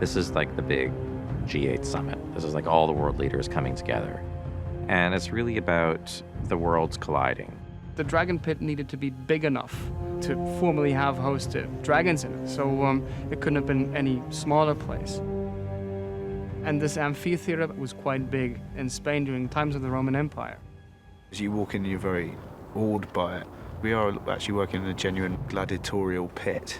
This is like the big G8 summit. This is like all the world leaders coming together. And it's really about the worlds colliding. The dragon pit needed to be big enough to formally have hosted dragons in it, so it couldn't have been any smaller place. And this amphitheater was quite big in Spain during times of the Roman Empire. As you walk in, you're very awed by it. We are actually working in a genuine gladiatorial pit.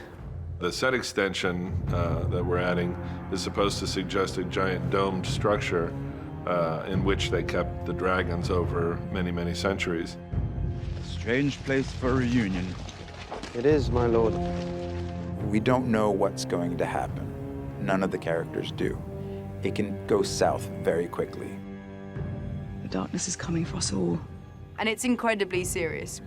The set extension that we're adding is supposed to suggest a giant domed structure in which they kept the dragons over many, many centuries. Strange place for a reunion. It is, my lord. We don't know what's going to happen. None of the characters do. It can go south very quickly. The darkness is coming for us all. And it's incredibly serious.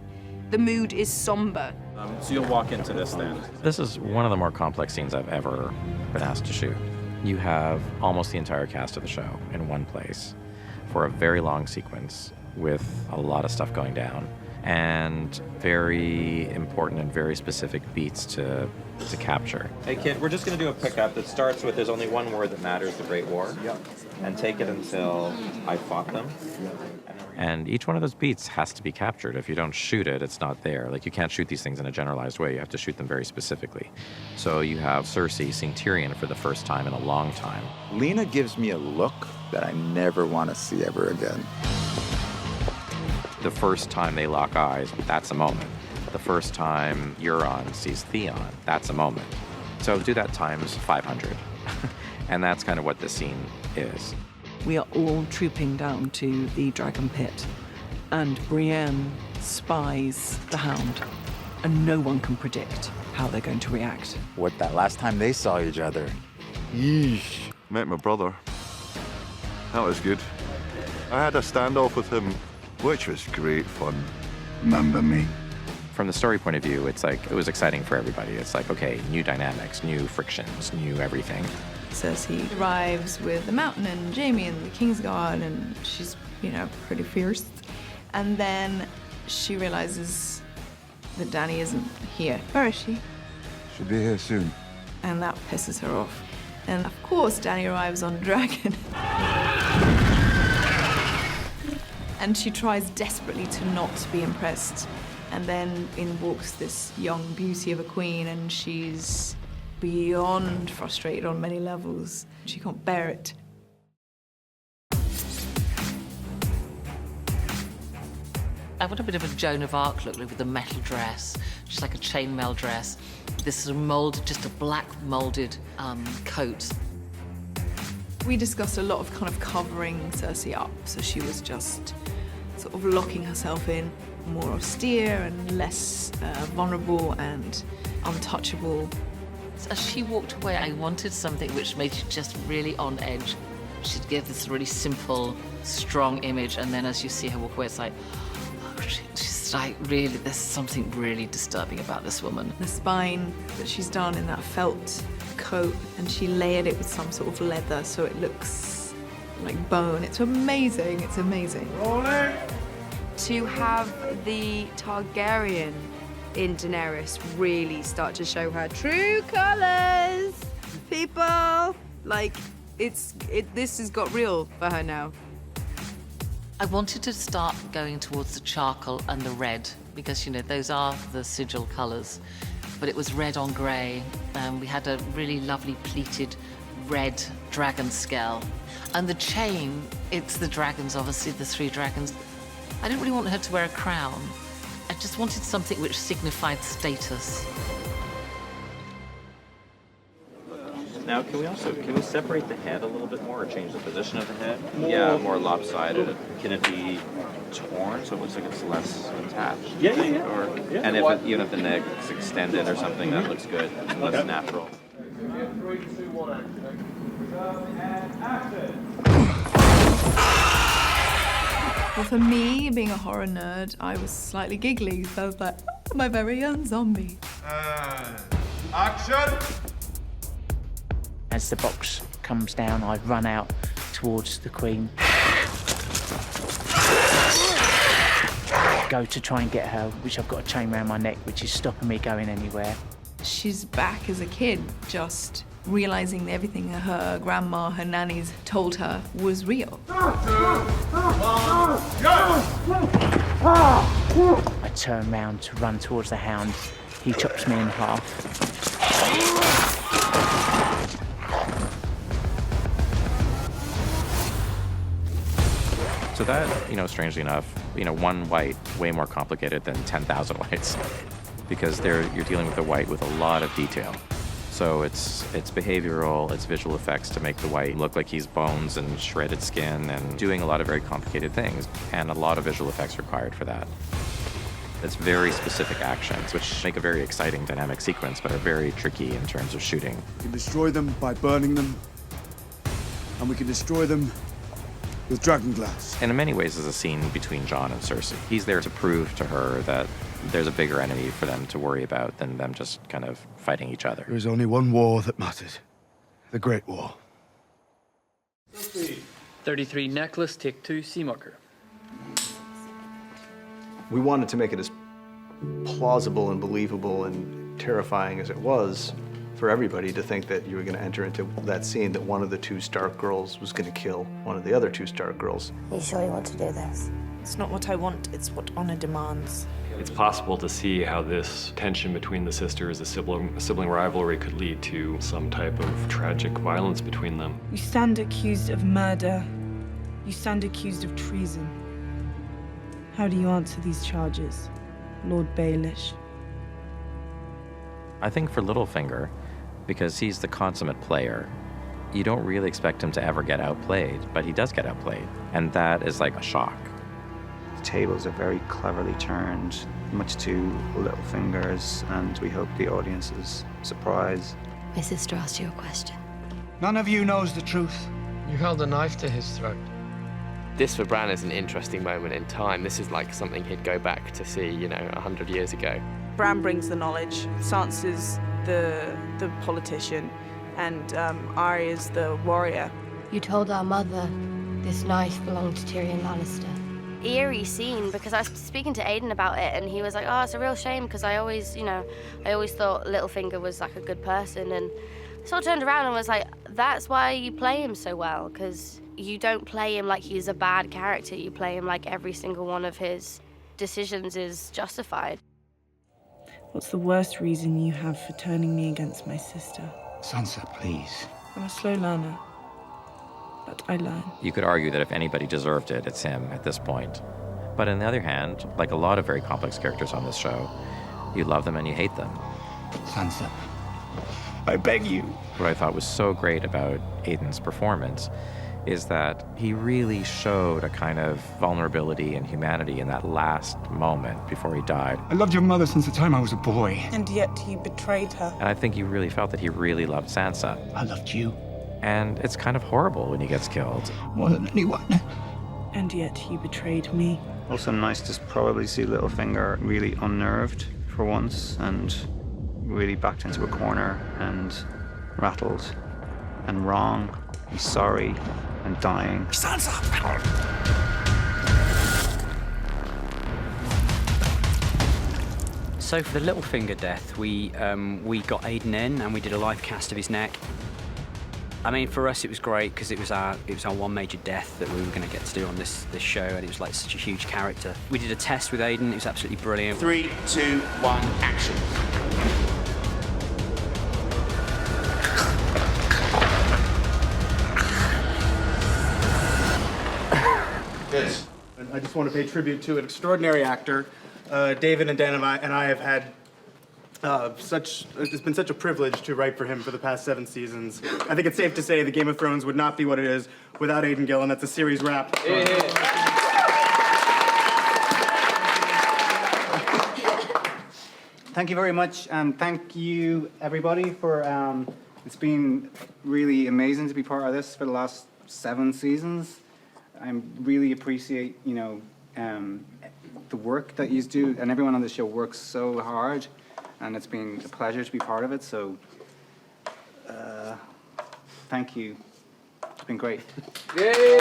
The mood is somber. So you'll walk into this then. This is one of the more complex scenes I've ever been asked to shoot. You have almost the entire cast of the show in one place for a very long sequence with a lot of stuff going down and very important and very specific beats to capture. Hey kid, we're just gonna do a pickup that starts with there's only one word that matters, the Great War. Yep. And take it until I fought them. And each one of those beats has to be captured. If you don't shoot it, it's not there. Like, you can't shoot these things in a generalized way. You have to shoot them very specifically. So you have Cersei seeing Tyrion for the first time in a long time. Lena gives me a look that I never want to see ever again. The first time they lock eyes, that's a moment. The first time Euron sees Theon, that's a moment. So do that times 500. And that's kind of what this scene is. We are all trooping down to the dragon pit, and Brienne spies the Hound, and no one can predict how they're going to react. What, that last time they saw each other? Yeesh. Met my brother. That was good. I had a standoff with him, which was great fun. Remember me? From the story point of view, it's like, it was exciting for everybody. It's like, okay, new dynamics, new frictions, new everything. Cersei arrives with the Mountain and Jaime and the Kingsguard, and she's, pretty fierce. And then she realizes that Dany isn't here. Where is she? Should be here soon. And that pisses her off. And of course, Dany arrives on a dragon. And she tries desperately to not be impressed. And then in walks this young beauty of a queen, and she's beyond frustrated on many levels. She can't bear it. I want a bit of a Joan of Arc look with a metal dress, just like a chainmail dress. This is just a black molded coat. We discussed a lot of kind of covering Cersei up, so she was just sort of locking herself in, more austere and less vulnerable and untouchable. As she walked away, I wanted something which made you just really on edge. She'd give this really simple, strong image, and then as you see her walk away, it's like, oh, she's like, really, there's something really disturbing about this woman. The spine that she's done in that felt coat, and she layered it with some sort of leather, so it looks like bone. It's amazing, it's amazing. To have the Targaryen in Daenerys really start to show her true colors. People, this has got real for her now. I wanted to start going towards the charcoal and the red because, those are the sigil colors. But it was red on gray. We had a really lovely pleated red dragon skull. And the chain, it's the dragons, obviously, the 3 dragons. I didn't really want her to wear a crown. I just wanted something which signified status. Now, can we separate the head a little bit more or change the position of the head? Yeah, more lopsided. Can it be torn so it looks like it's less attached? Yeah. And even if the neck is extended or something, that looks good, less natural. Well, for me, being a horror nerd, I was slightly giggly, so I was like, oh, my very own zombie. Action! As the box comes down, I run out towards the Queen. Go to try and get her, which I've got a chain around my neck, which is stopping me going anywhere. She's back as a kid, just realizing that everything her grandma, her nannies told her was real. I turn round to run towards the hound. He chops me in half. So that, strangely enough, one white, way more complicated than 10,000 whites, because you're dealing with a white with a lot of detail. So it's behavioral, it's visual effects to make the white look like he's bones and shredded skin and doing a lot of very complicated things, and a lot of visual effects required for that. It's very specific actions, which make a very exciting dynamic sequence, but are very tricky in terms of shooting. We can destroy them by burning them, and we can destroy them with dragon glass. And in many ways, is a scene between Jon and Cersei. He's there to prove to her that there's a bigger enemy for them to worry about than them just kind of fighting each other. There is only one war that matters. The Great War. 33 necklace, take 2, sea marker. We wanted to make it as plausible and believable and terrifying as it was for everybody to think that you were going to enter into that scene, that one of the 2 Stark girls was going to kill one of the other 2 Stark girls. Are you sure you want to do this? It's not what I want, it's what honor demands. It's possible to see how this tension between the sisters, the sibling rivalry, could lead to some type of tragic violence between them. You stand accused of murder. You stand accused of treason. How do you answer these charges, Lord Baelish? I think for Littlefinger, because he's the consummate player, you don't really expect him to ever get outplayed, but he does get outplayed. And that is like a shock. The tables are very cleverly turned, much to Littlefinger's, and we hope the audience's surprise. My sister asked you a question. None of you knows the truth. You held a knife to his throat. This for Bran is an interesting moment in time. This is like something he'd go back to see, 100 years ago. Bran brings the knowledge, Sansa's the politician, and Arya's the warrior. You told our mother this knife belonged to Tyrion Lannister. Eerie scene, because I was speaking to Aiden about it, and he was like, oh, it's a real shame, because I always thought Littlefinger was like a good person, and so I turned around and was like, that's why you play him so well, because you don't play him like he's a bad character, you play him like every single one of his decisions is justified. What's the worst reason you have for turning me against my sister? Sansa, please. I'm a slow learner, but I learn. You could argue that if anybody deserved it, it's him at this point. But on the other hand, like a lot of very complex characters on this show, you love them and you hate them. Sansa, I beg you. What I thought was so great about Aiden's performance is that he really showed a kind of vulnerability and humanity in that last moment before he died. I loved your mother since the time I was a boy. And yet you betrayed her. And I think you really felt that he really loved Sansa. I loved you. And it's kind of horrible when he gets killed. More than anyone. And yet you betrayed me. Also nice to probably see Littlefinger really unnerved for once and really backed into a corner and rattled and wrong and sorry and dying. Sansa! So for the Littlefinger death, we got Aiden in and we did a live cast of his neck. I mean, for us it was great because it was our one major death that we were going to get to do on this show, and it was like such a huge character. We did a test with Aiden. It was absolutely brilliant. 3, 2, 1, action. Good. I just want to pay tribute to an extraordinary actor. David and Dan and I have had it's been such a privilege to write for him for the past 7 seasons. I think it's safe to say that Game of Thrones would not be what it is without Aiden Gillen. That's a series wrap. Thank you very much, and thank you everybody for. It's been really amazing to be part of this for the last 7 seasons. I really appreciate, the work that you do, and everyone on the show works so hard, and it's been a pleasure to be part of it. So, thank you. It's been great. Yay!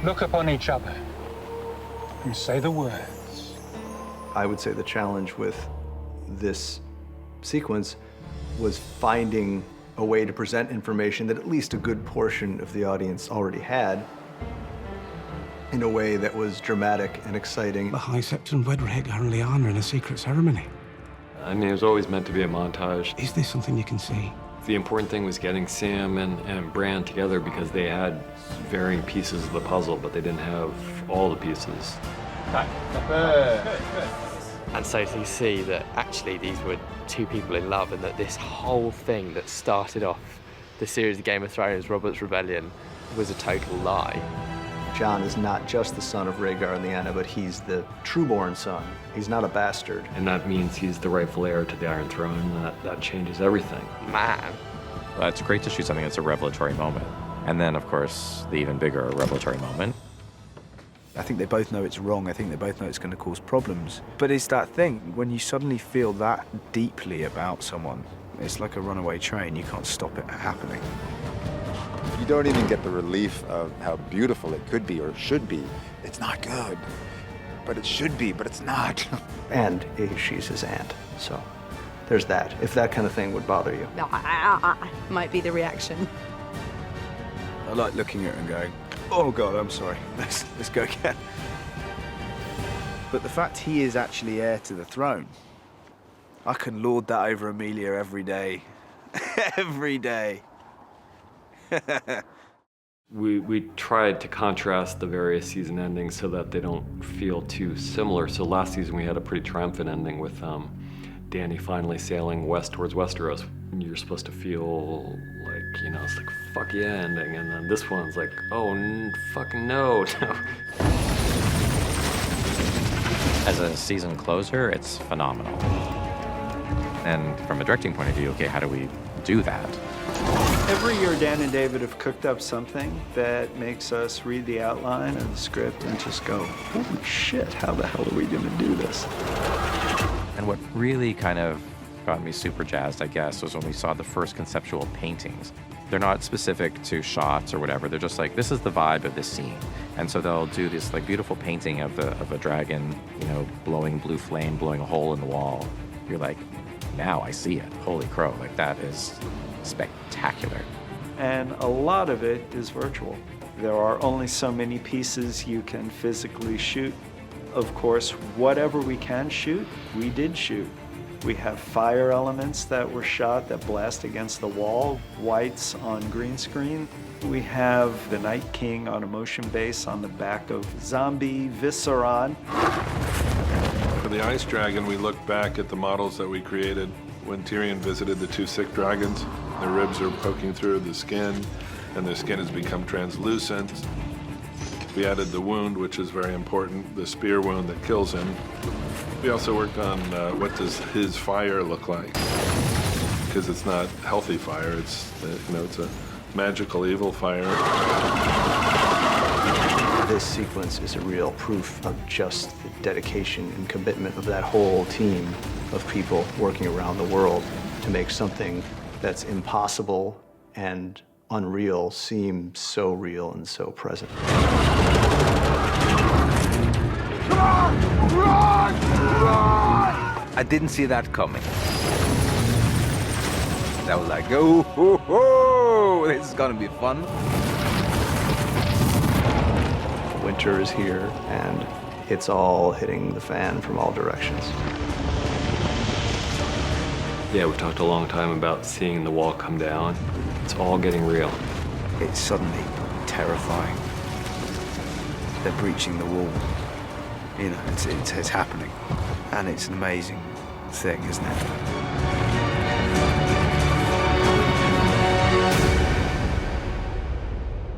Look upon each other and say the words, I would say the challenge with this sequence was finding a way to present information that at least a good portion of the audience already had in a way that was dramatic and exciting. The High Septon wed Rhaegar and Lyanna in a secret ceremony. I mean, it was always meant to be a montage. Is this something you can see? The important thing was getting Sam and Bran together because they had varying pieces of the puzzle, but they didn't have all the pieces. And so to see that actually these were two people in love and that this whole thing that started off the series of Game of Thrones, Robert's Rebellion, was a total lie. Jon is not just the son of Rhaegar and Lyanna, but he's the true-born son. He's not a bastard. And that means he's the rightful heir to the Iron Throne, and that changes everything. Man. It's great to shoot something that's a revelatory moment. And then, of course, the even bigger revelatory moment. I think they both know it's wrong. I think they both know it's going to cause problems. But it's that thing, when you suddenly feel that deeply about someone, it's like a runaway train. You can't stop it happening. You don't even get the relief of how beautiful it could be or should be. It's not good, but it should be, but it's not. And she's his aunt, so there's that. If that kind of thing would bother you. Might be the reaction. I like looking at it and going, oh God, I'm sorry, let's go again. But the fact he is actually heir to the throne, I can lord that over Emilia every day. Every day. We tried to contrast the various season endings so that they don't feel too similar. So last season we had a pretty triumphant ending with Dany finally sailing west towards Westeros. And you're supposed to feel like, you know, it's like, fuck yeah ending. And then this one's like, oh, fucking no. As a season closer, it's phenomenal. And from a directing point of view, okay, how do we do that? Every year, Dan and David have cooked up something that makes us read the outline of the script and just go, holy shit, how the hell are we gonna do this? And what really kind of got me super jazzed, I guess, was when we saw the first conceptual paintings. They're not specific to shots or whatever. They're just like, this is the vibe of this scene. And so they'll do this like beautiful painting of a dragon, you know, blowing blue flame, blowing a hole in the wall. You're like, now I see it. Holy crow, like that is spectacular. And a lot of it is virtual. There are only so many pieces you can physically shoot. Of course, whatever we can shoot, we did shoot. We have fire elements that were shot that blast against the wall, whites on green screen. We have the Night King on a motion base on the back of zombie Visceron. For the Ice Dragon, we looked back at the models that we created when Tyrion visited the two sick dragons. Their ribs are poking through the skin, and their skin has become translucent. We added the wound, which is very important, the spear wound that kills him. We also worked on what does his fire look like, because it's not healthy fire. It's it's a magical evil fire. This sequence is a real proof of just the dedication and commitment of that whole team of people working around the world to make something that's impossible and unreal seem so real and so present. I didn't see that coming. I was like, oh, ho, ho, this is gonna be fun. Winter is here, and it's all hitting the fan from all directions. Yeah, we've talked a long time about seeing the wall come down. It's all getting real. It's suddenly terrifying. They're breaching the wall. You know, it's happening. And it's an amazing thing, isn't it?